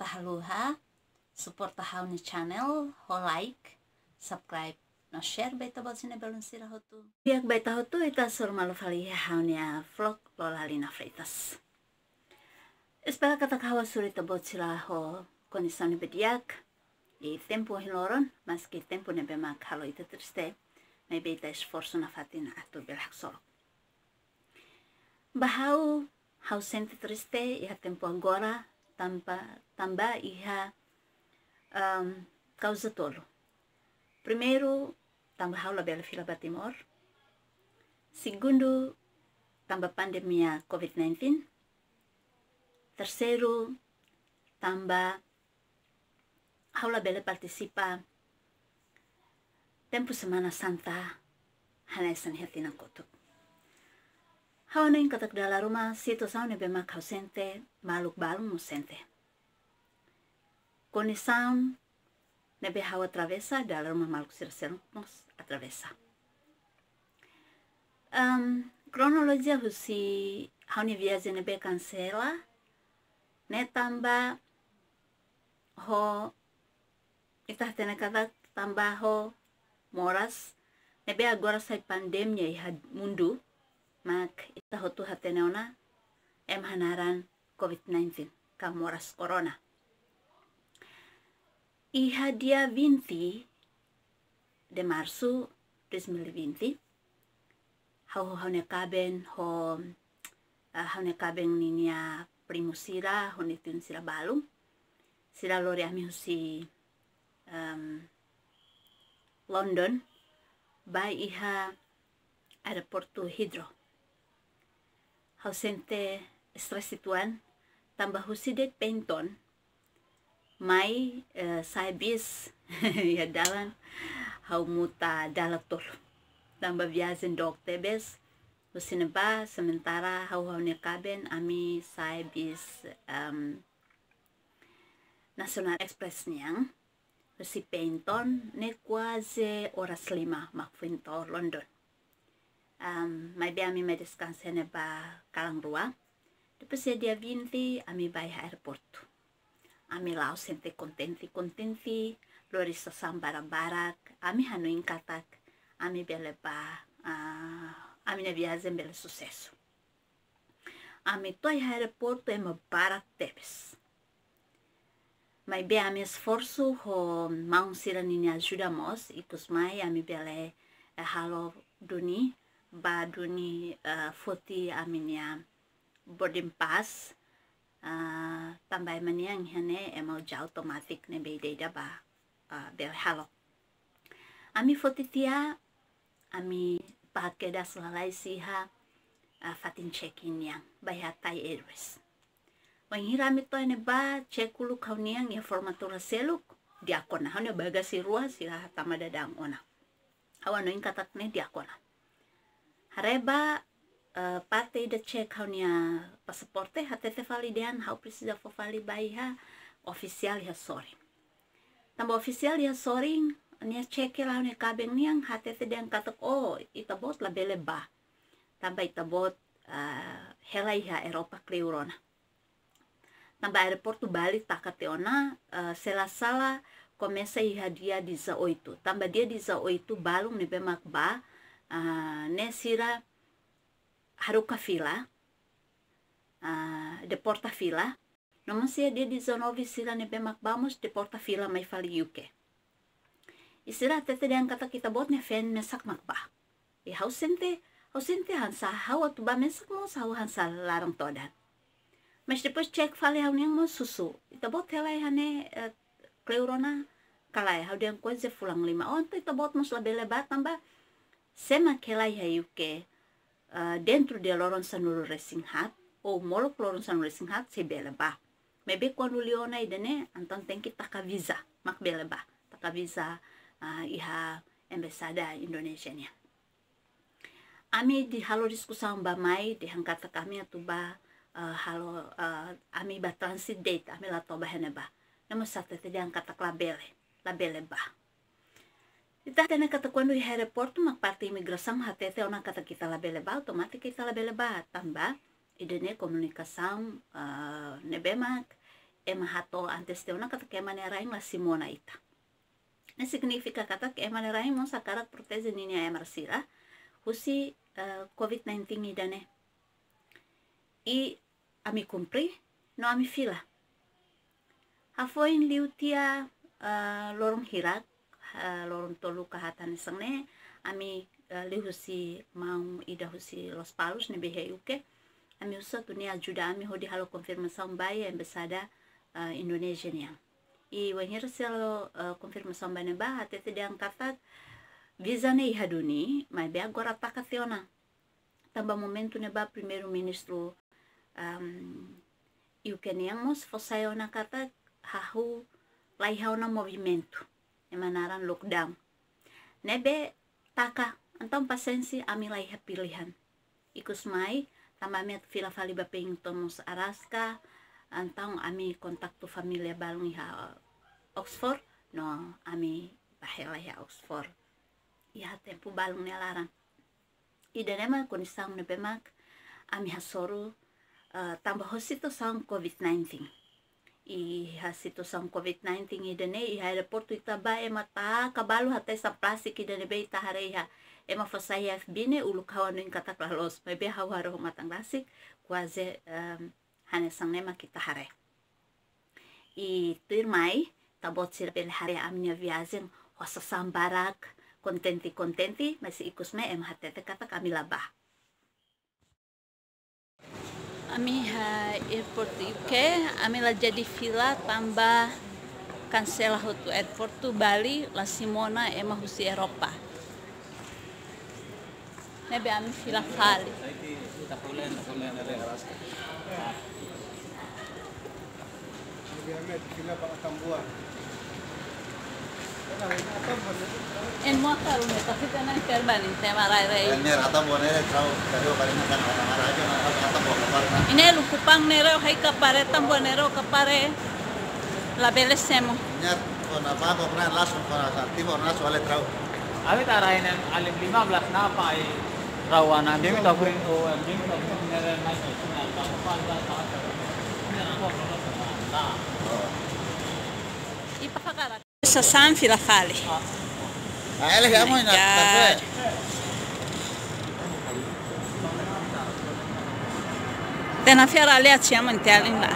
tahaluha, support tahau ni channel, ho like, subscribe, no share beta bal sine belum sira hotu. Biak beta hotu ita sur malu fali hau ni vlog lolalina freitas. Espera kata kawa suri ta bot sila ho kondisani bediak, e tempo hiloron, mas que tempo ne bemak halo ita triste, may beta esforço na fatina atu belak solo. Bahau hau sente triste iha tempo agora tamba iha causa tolo. Primeiro, tamba hau la bela fila batimor. Segundo, tamba pandemia COVID-19. Terceiro, tamba hau la bela participa tempo Semana Santa hanesan hatina kotuk. Hau na katak dala rumah situ sau ne bema kau sente maluk balung mu sente. Condição nebe hau atravessa dalam rumah maluk sirasel nos atravessa. Kronologia husi hau ni viaje nebe cancela ne tamba ho itah tena kata tamba ho moras nebe agora sai pandemia iha mundu mak itah hotu hateneona hanaran COVID-19 ka moras corona. Iha dia 20 de março 2020 hau ne kaben ho ne kaben ninia primo sira ho netun sira balum sira lori ami husi London by iha aeroporto Heathrow hau sente stressituan tambah husi det penton mai saya bis ya dalan hau muta dalator tambah viajen dokter bes usine ba sementara hau ne kaben ami saya bis National Express niang si penton ne quase horas 5 makfinto London mai be ami me descanse ne ba kalang rua depois dia 20 ami vai aeroporto. Ami lao sente contenti, lorisa sambara barak, ami hanuin katak, ami bele ba, ami ne viazen bele sucesso. Ami toi aeroporto ema barak tebes. Mai be ami esforço ho maun sira nini ajudamos, ikus mai ami bele halo duni, ba duni foti ami nia boarding pass, tambah maniang hane emau ja automatik ne beida ba bel halo. Ami fotitia ami pakai das lalai siha fatin check-in yang bayar Thai Airways. Wanghira mi to ne ba check ulu kau niang ya formatura seluk diakona hane bagasi ruah sila tamada dang ona. Awan no katak ne diakona. Hareba parte da check hau nia pasaporte hatete validean hau precisa for validar oficial ya sorry. Tambah oficial ya sorry nia check la nia kabeng niang hatete dan katak oh itabot la bele ba. Tambah itabot helai ha Eropa kleurona. Tambah aeroporto Bali takateona sela-sala começa iha dia 18. Tambah dia 18 balung ne bemak ba ne sira haruka fila de porta fila namun dia 19 sila ne bemak vamos de porta fila mai fali UK isira tete dan kata kita bot ne fen mesak makba e hau sente hansa hau atu ba mesak mo hau hansa larang todan mas depois check fali hau yang mo susu ita bot helai hane kleurona kalai hau dan coisa fulang 5 onto ita bot mos la bele ba tamba sema kelai ha UK dentro de lorong sanuru racing hat ou molok lorong sanuru racing hat se bela ba mebe quando liona idene anton tenki taka visa mak bela ba taka visa iha embasada Indonesia nya ami di halo diskusang ba mai di hangkata kami atu ba halo ami ba transit date ami la toba hene ba namo sate te hangkata labele ba. Ita tena kata quando i aeroporto mak parte imigração hatete ona kata kita labeleba automatik kita labeleba tamba idene komunikação nebemak ema hato antes de una kata que manerain la simona ita. Ne significa kata que manerain mo sakarak proteze nini a emarsira husi COVID-19 idane. I ami cumpri no ami fila. Hafoin liutia lorong hirak lorong tolu kahatan sangne ami lihusi mau ida husi Los Palos ne behe uke ami usa tunia ajuda ami hodi halo konfirmação bai embasada Indonesia niang. I wanhir selo konfirmação bai ne ba atete diang kata visa ne ihaduni mai be agora takationa. Tamba momento ne ba primeiro ministro uke niang mos fosaiona kata hahu laihau na movimento emanaran lockdown. Nebe taka antong pasensi ami laiha pilihan. Ikus mai tamami at fila fali bapeng tomos Araska antong ami kontak tu familia balong iha Oxford no ami bahela ya Oxford. Iha tempo balong ni alarang. Ida nema konisang nebemak ami hasoru tambah hosito sang COVID-19. Iha situação COVID-19 idane iha aeroporto itaba mata kabalo hatay sa plastic idane be itahareha ema fasai FB ne ulu kawan ning katak lalos may be hawaro matang lasik quase hanesang nema kita hare. I turmai tabot sila bel hare amnya viagem hosa sambarak kontenti masih ikus me em hatete katak kami labah. Ami airport UK, ami la jadi fila tambah cancela hutu airport tu Bali la Simona ema husi Eropa. Nebe ami fila fali. En motor udah tapi tenan kerban tema rai. Ini lu kupang nero hai kapare tambo nero kapare la belesemo. Nyat kona pa ko pran langsung kona timo langsung ale trau. Abi tarahin alim 15 na pa ay rawana demi tahu demi tahu nere na suna pa pa ta. Ipakara. Sa san fila fali. Ele ya mo na tafe. Tena fiera ali a chama interlin lá.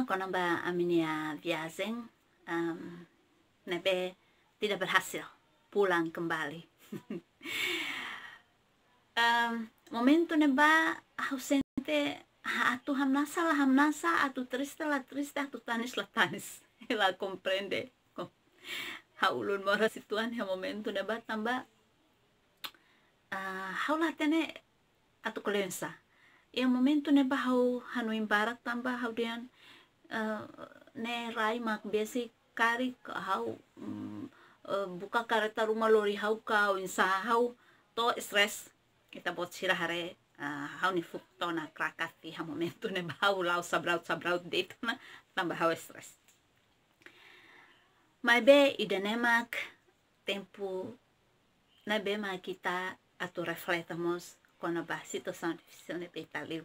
Quando a minha viagem nebe tidak berhasil pulang kembali. Momento neba ausente atu hamnasa atu triste atu tanis ela compreende haulun mora situan ya momento neba tamba haula tene atu kolensa ya momento neba hau hanuin barak tamba haudian ne rai mak besi kari hau buka kareta rumah lori hau kau insa hau to stress kita bot sira hare hau ni fukto na krakati ha momento ne bau lau sabraut date na tambah hau stress mai be idanemak tempo na be ma kita atu refletamos con a situação difícil ne petaliu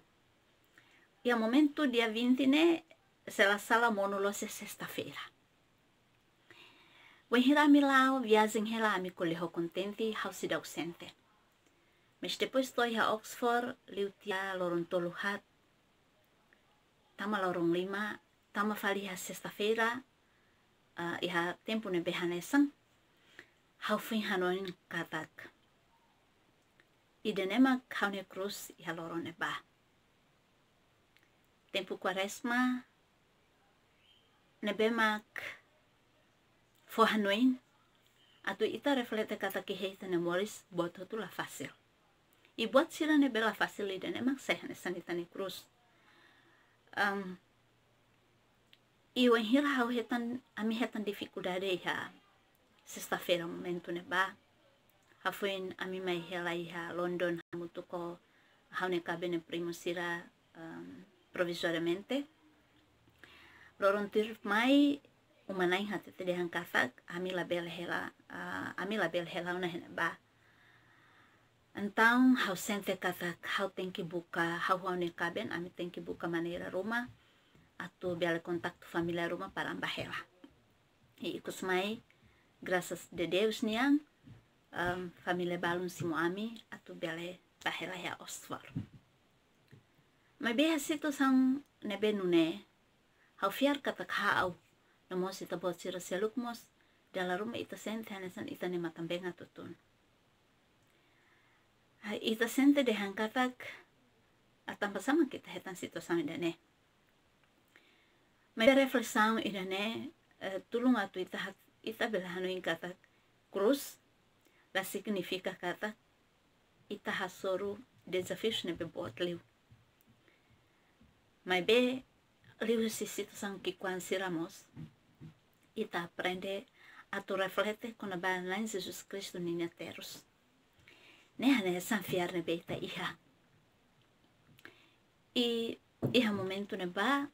ya momento dia 20 ne sala monolose sexta-feira. When hira milau viagem hela mi coleho contente hau sida ausente. Mas depois toi a Oxford liutia lorong toluhat. Tama lorong 5, tama fali ha sexta-feira iha tempo ne behanesang hau fin hanoin katak. Idenema hau ne cruz iha lorong ne ba. Tempo quaresma nebemak for hanoin atu ita reflete kata kiheita ne moris bot tu la fácil e bot sila ne bela fácil ida ne mak sehne sanita ne cruz e when hira hau hetan ami hetan dificuldade ha sexta-feira momento ne ba hafuin ami mai hela iha London mutuko haune cabene primo sira provisoriamente. Loron tuir mai umanai hati te dehan kathak ami label hela una hena ba. Então hau sente kathak hau tenki buka hau haune caben ami tenki buka maneira rumah atau biar kontak família rumah para ambahela. E ikus mai graças de Deus niang família balun simo ami atau biar bahela ya osfor. Mai beha situ sang nebe nune hau fiar katak hau nomos ita bot sira selukmos dalam rumah ita sente hanesan ita ne matambenga tutun. Ita sente dehan katak atamba sama kita hetan situ sama idane. Mai refleksão idane tulung atu ita belahano in katak cruz la significa katak ita hasoru desafios ne bebot liu. Mai be liu si situ sang kikuan siramos ita aprende atu reflete con a lain Jesus Cristo niña terus. Ne hane san fiar ne beita iha. Iha momento ne ba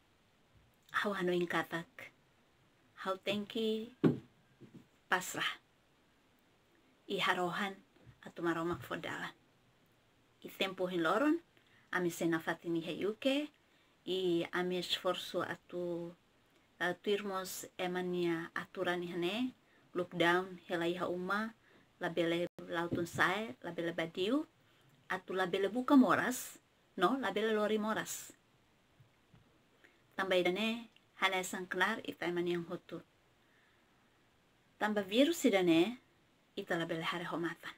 hau hano in katak. Hau tenki pasrah. Iha rohan atu maromak fodala. I tempo hin loron ami sena fatini heyuke i ami esforço atu tuirmos emania aturan hane lockdown hela iha uma labele lautun sae labele badiu atu labele buka moras no labele lori moras tambah idane hane sang kenar ita emaniang hotu tambah virus idane ita labele hare homatan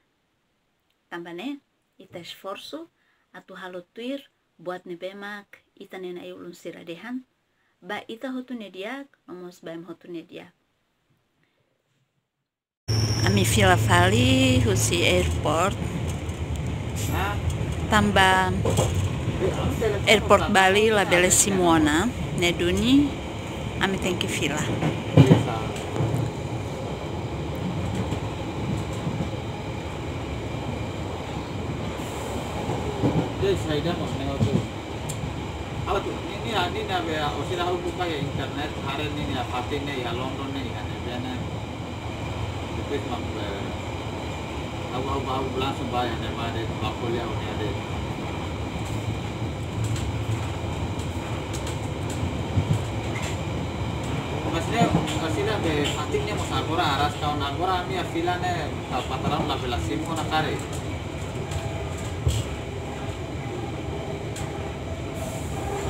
tambah ne ita esforço atu halo tuir buat nebemak ita nena ulun siradehan ba ita hotu nediak nomos baem hotu nediak. Ami fila fali husi airport tambah airport Bali labele Simona neduni ami tenki fila. Saya dah mau nengok tu. Apa tu? Ini na be osira hal buka ya internet hari ini ya patin ya London ni kan ya na. Depois mak be. Aku langsung bayar daripada Mapolia ni ada. Maksudnya be patinnya mau agora aras kawan agora ami afila ne pataran la bela simo na kare.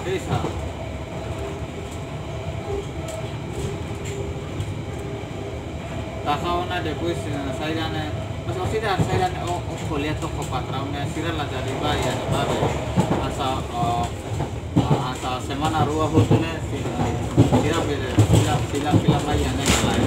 Desa. Takawna depois sairane, mas osida sairane o kolia to ko patrauna sira la dari baya na babe. Asa semana rua hotune sira bere sila baya na lai.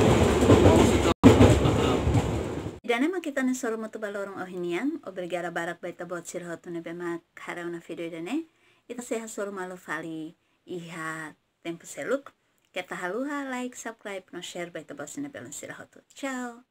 Danema kita ne soro moto balorong ohinian obrigada barak baita bot sira hotune bema karauna video dane. Ita seha soro malo fali iha tempo seluk. Kita haluha like, subscribe, no share baita bot sina belon sira hotu. Ciao.